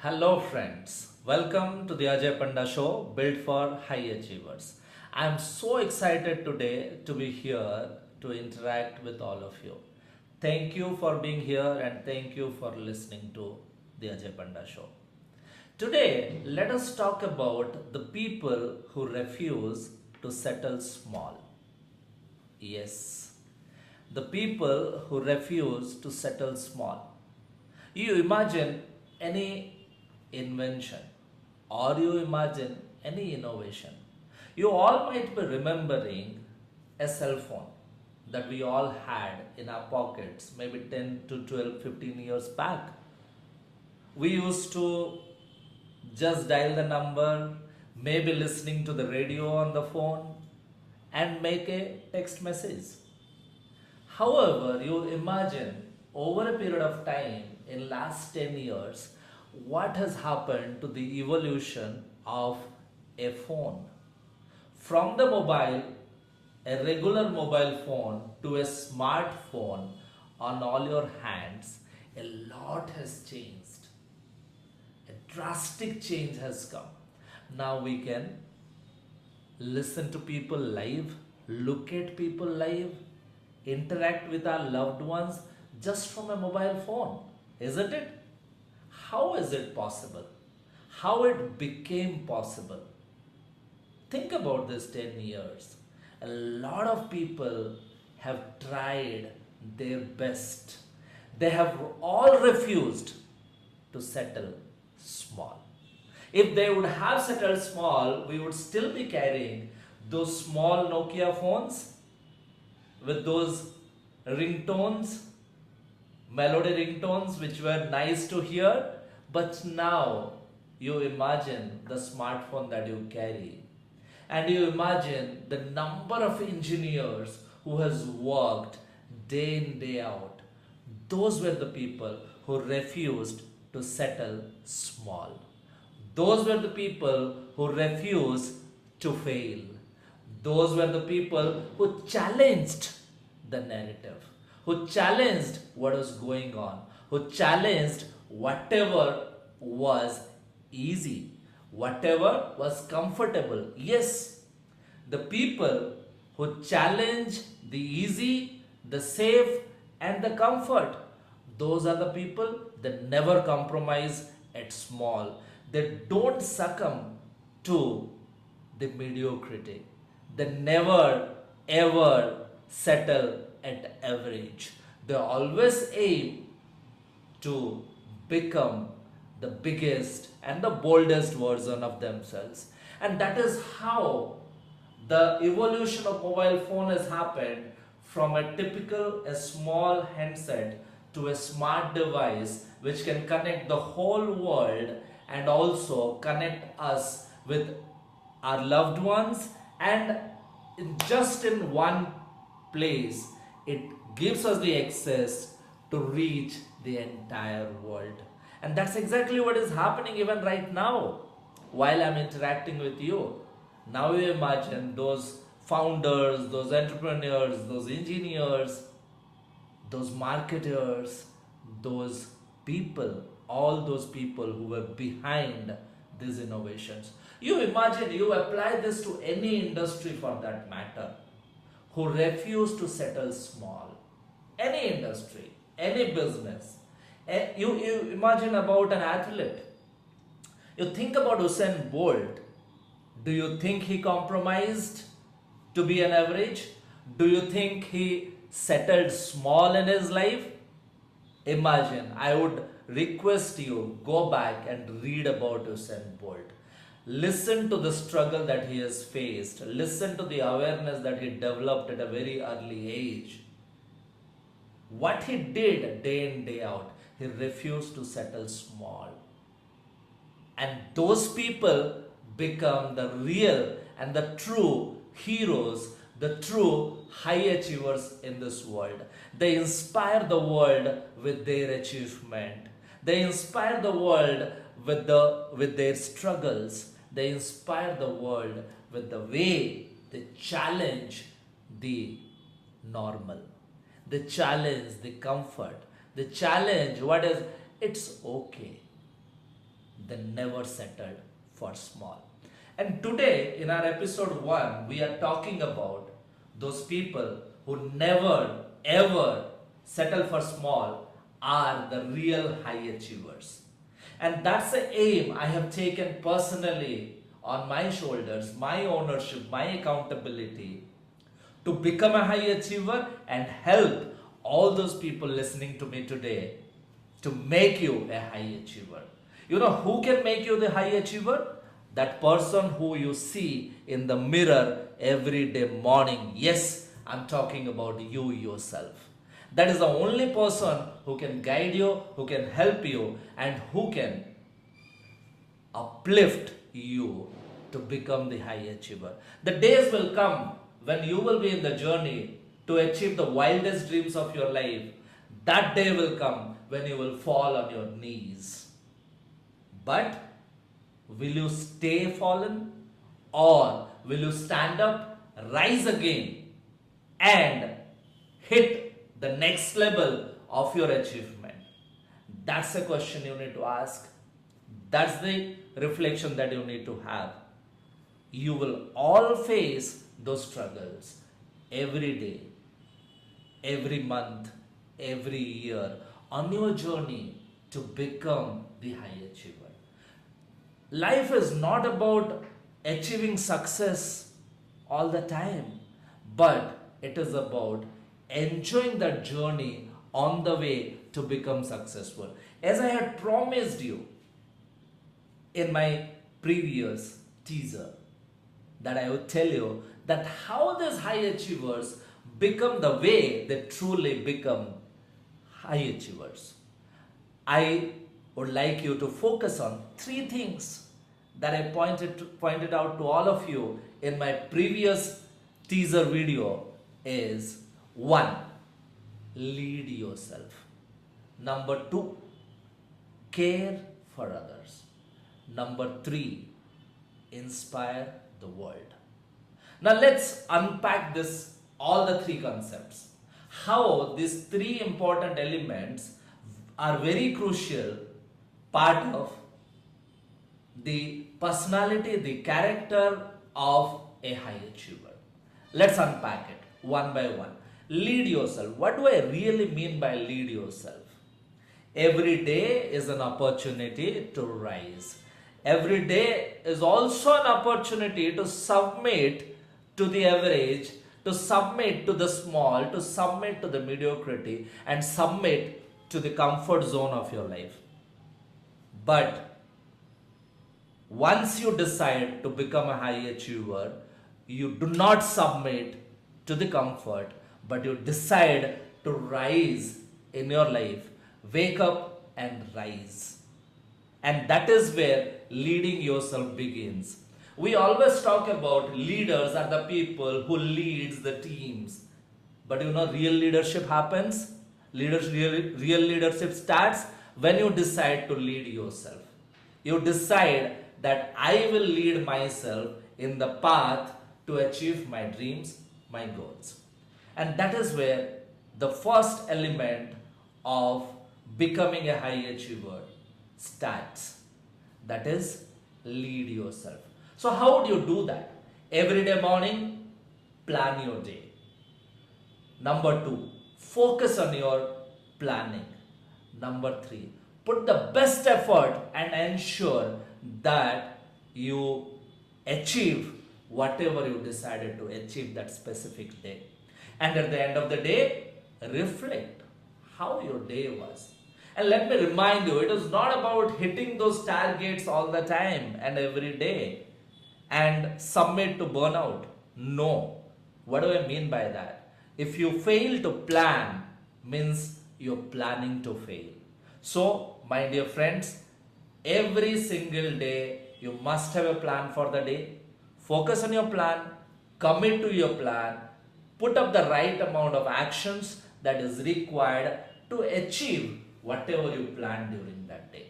Hello, friends. Welcome to the Ajay Panda Show, built for high achievers. I am so excited today to be here to interact with all of you. Thank you for being here and thank you for listening to the Ajay Panda Show. Today, let us talk about the people who refuse to settle small. Yes, the people who refuse to settle small. You imagine any invention or you imagine any innovation. You all might be remembering a cell phone that we all had in our pockets maybe 10 to 12, 15 years back. We used to just dial the number, maybe listening to the radio on the phone, and make a text message. However, you imagine over a period of time in last 10 years what has happened to the evolution of a phone. From the mobile, a regular mobile phone to a smartphone on all your hands, a lot has changed. A drastic change has come. Now we can listen to people live, look at people live, interact with our loved ones just from a mobile phone, isn't it? How is it possible? How it became possible? Think about this 10 years. A lot of people have tried their best. They have all refused to settle small. If they would have settled small, we would still be carrying those small Nokia phones with those ringtones, melody ringtones, which were nice to hear. But now you imagine the smartphone that you carry, and you imagine the number of engineers who has worked day in, day out. Those were the people who refused to settle small. Those were the people who refused to fail. Those were the people who challenged the narrative, who challenged what was going on, who challenged whatever was easy, whatever was comfortable. Yes, the people who challenge the easy, the safe, and the comfort, those are the people that never compromise at small. They don't succumb to the mediocrity. They never ever settle at average. They always aim to become the biggest and the boldest version of themselves. And that is how the evolution of mobile phone has happened from a small handset to a smart device which can connect the whole world and also connect us with our loved ones, and just in one place it gives us the access to reach the entire world. And that's exactly what is happening even right now while I'm interacting with you. Now you imagine those founders, those entrepreneurs, those engineers, those marketers, those people, all those people who were behind these innovations. You imagine, you apply this to any industry for that matter, who refuse to settle small. Any industry, any business. You imagine about an athlete. You think about Usain Bolt. Do you think he compromised to be an average? Do you think he settled small in his life? Imagine, I would request you go back and read about Usain Bolt. Listen to the struggle that he has faced. Listen to the awareness that he developed at a very early age. What he did day in, day out, he refused to settle small. And those people become the real and the true heroes, the true high achievers in this world. They inspire the world with their achievement. They inspire the world with their struggles. They inspire the world with the way they challenge the normal. They challenge the comfort. They challenge what is, it's okay. they never settled for small. And today, in our episode 1, we are talking about those people who never ever settle for small are the real high achievers. And that's the aim I have taken personally on my shoulders, my ownership, my accountability to become a high achiever and help all those people listening to me today to make you a high achiever. You know who can make you the high achiever? That person who you see in the mirror every day morning. Yes, I'm talking about you yourself. That is the only person who can guide you, who can help you, and who can uplift you to become the high achiever. The days will come when you will be in the journey to achieve the wildest dreams of your life. That day will come when you will fall on your knees. But will you stay fallen, or will you stand up, rise again, and hit the next level of your achievement? That's the question you need to ask. That's the reflection that you need to have. You will all face those struggles every day, every month, every year on your journey to become the high achiever. Life is not about achieving success all the time, but it is about enjoying that journey on the way to become successful. As I had promised you in my previous teaser, that I would tell you that how these high achievers become the way they truly become high achievers. I would like you to focus on 3 things that I pointed out to all of you in my previous teaser video is 1. Lead yourself. Number 2. Care for others. Number 3. Inspire the world. Now let's unpack all the 3 concepts. How these 3 important elements are very crucial part of the personality, the character of a high achiever. Let's unpack it one by one. Lead yourself. What do I really mean by lead yourself? Every day is an opportunity to rise. Every day is also an opportunity to submit to the average, to submit to the small, to submit to the mediocrity, and submit to the comfort zone of your life. But once you decide to become a high achiever, you do not submit to the comfort, but you decide to rise in your life. Wake up and rise. And that is where leading yourself begins. We always talk about leaders are the people who leads the teams. But you know, real leadership happens. Real leadership starts when you decide to lead yourself. You decide that I will lead myself in the path to achieve my dreams, my goals. And that is where the first element of becoming a high achiever starts. That is, lead yourself. So how would you do that? Every day morning, plan your day. Number 2, focus on your planning. Number 3, put the best effort and ensure that you achieve whatever you decided to achieve that specific day. And at the end of the day, reflect how your day was. And let me remind you, it is not about hitting those targets all the time and every day and submit to burnout. No. What do I mean by that? If you fail to plan, means you're planning to fail. So, my dear friends, every single day you must have a plan for the day. Focus on your plan, commit to your plan, put up the right amount of actions that is required to achieve whatever you plan during that day.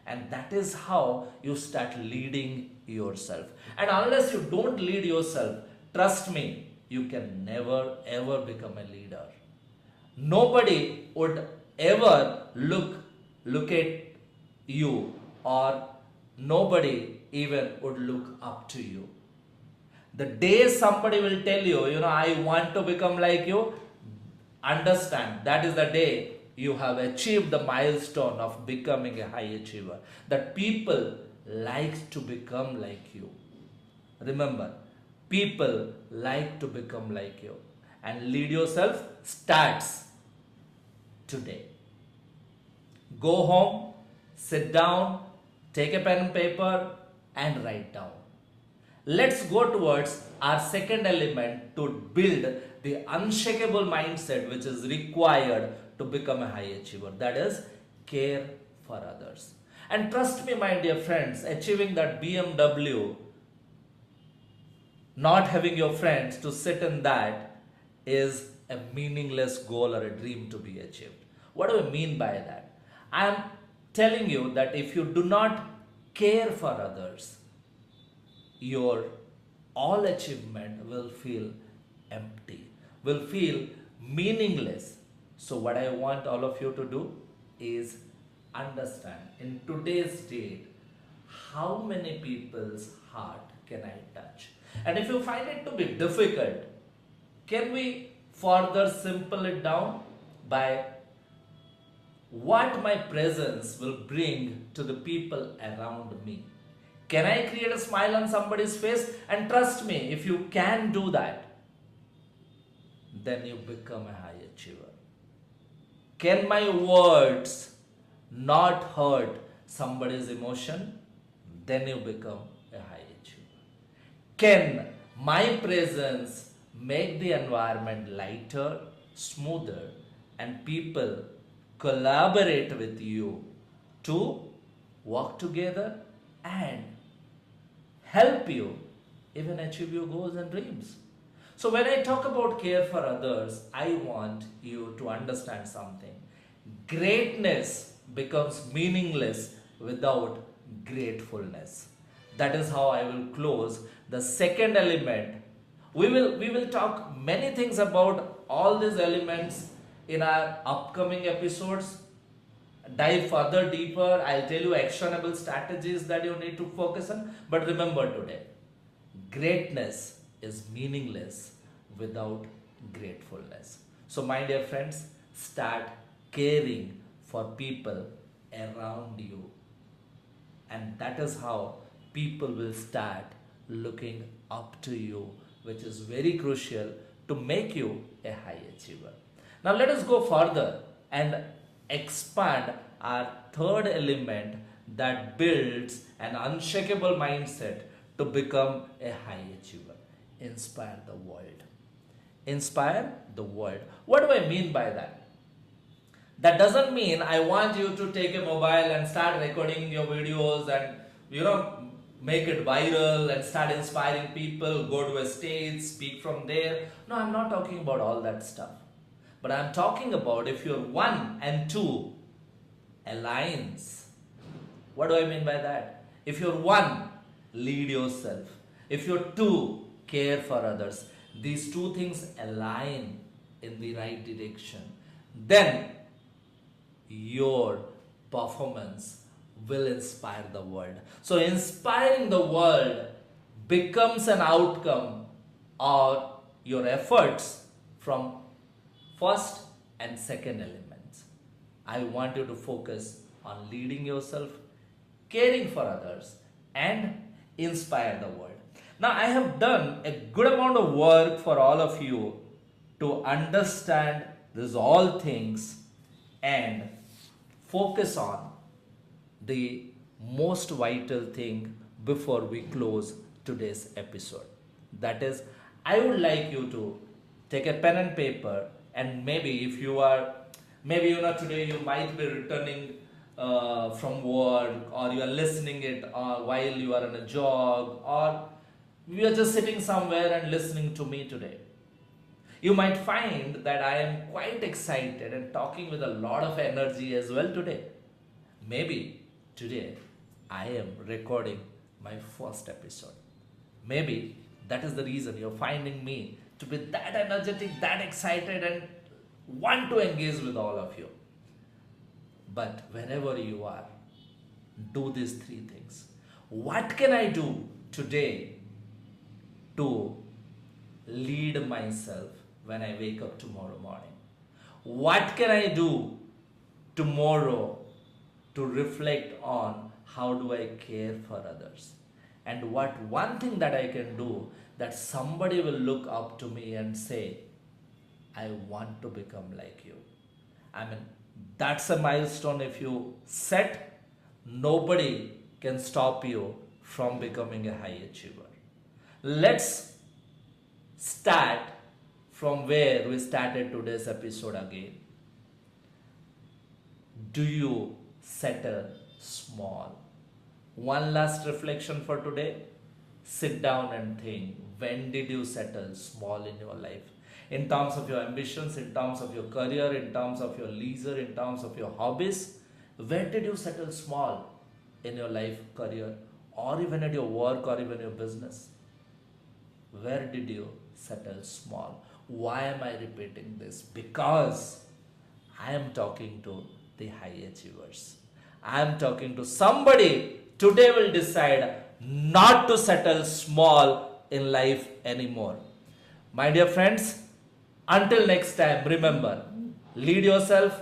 And that is how you start leading yourself. And unless you don't lead yourself, trust me, you can never ever become a leader. Nobody would ever look at you or nobody even would look up to you. The day somebody will tell you, I want to become like you, understand that is the day you have achieved the milestone of becoming a high achiever. That people like to become like you. Remember, people like to become like you. And lead yourself starts today. Go home, sit down, take a pen and paper, and write down. Let's go towards our second element to build the unshakable mindset which is required to become a high achiever. That is, care for others. And trust me, my dear friends, achieving that BMW, not having your friends to sit in that, is a meaningless goal or a dream to be achieved. What do I mean by that? I am telling you that if you do not care for others, your all achievement will feel empty, will feel meaningless. So, what I want all of you to do is understand in today's date how many people's heart can I touch? And if you find it to be difficult, can we further simple it down by what my presence will bring to the people around me? Can I create a smile on somebody's face? And trust me, if you can do that, then you become a high achiever. Can my words not hurt somebody's emotion? Then you become a high achiever. Can my presence make the environment lighter, smoother, and people collaborate with you to work together and help you even achieve your goals and dreams? So, when I talk about care for others, I want you to understand something. Greatness becomes meaningless without gratefulness. That is how I will close the second element. We will talk many things about all these elements in our upcoming episodes. Dive further deeper. I'll tell you actionable strategies that you need to focus on. But remember today, greatness is meaningless without gratefulness. So, my dear friends, start caring for people around you. And that is how people will start looking up to you, which is very crucial to make you a high achiever. Now, let us go further and expand our third element that builds an unshakable mindset to become a high achiever. Inspire the world. Inspire the world. What do I mean by that? That doesn't mean I want you to take a mobile and start recording your videos and make it viral and start inspiring people, go to a stage, speak from there. No, I'm not talking about all that stuff. But I'm talking about if your 1 and 2 aligns. What do I mean by that? If you're 1, lead yourself. If you're 2, care for others. These two things align in the right direction. Then your performance will inspire the world. So inspiring the world becomes an outcome of your efforts from first and second elements. I want you to focus on leading yourself, caring for others, and inspire the world. Now, I have done a good amount of work for all of you to understand these all things and focus on the most vital thing before we close today's episode. That is, I would like you to take a pen and paper, and maybe if you are, today you might be returning from work, or you are listening it while you are on a jog, or you are just sitting somewhere and listening to me today. You might find that I am quite excited and talking with a lot of energy as well today. Maybe today I am recording my first episode. Maybe that is the reason you're finding me to be that energetic, that excited, and want to engage with all of you. But whenever you are, do these three things. What can I do today to lead myself when I wake up tomorrow morning? What can I do tomorrow to reflect on how do I care for others? And what one thing that I can do that somebody will look up to me and say, I want to become like you. I mean, that's a milestone if you set, nobody can stop you from becoming a high achiever. Let's start from where we started today's episode again. Do you settle small? One last reflection for today. Sit down and think, when did you settle small in your life? In terms of your ambitions, in terms of your career, in terms of your leisure, in terms of your hobbies, when did you settle small in your life, career, or even at your work or even your business? Where did you settle small? Why am I repeating this? Because I am talking to the high achievers. I am talking to somebody today will decide not to settle small in life anymore. My dear friends, until next time, remember, lead yourself,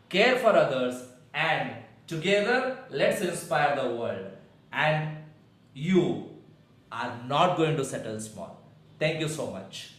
care for others, and together let's inspire the world. And you are not going to settle small. Thank you so much.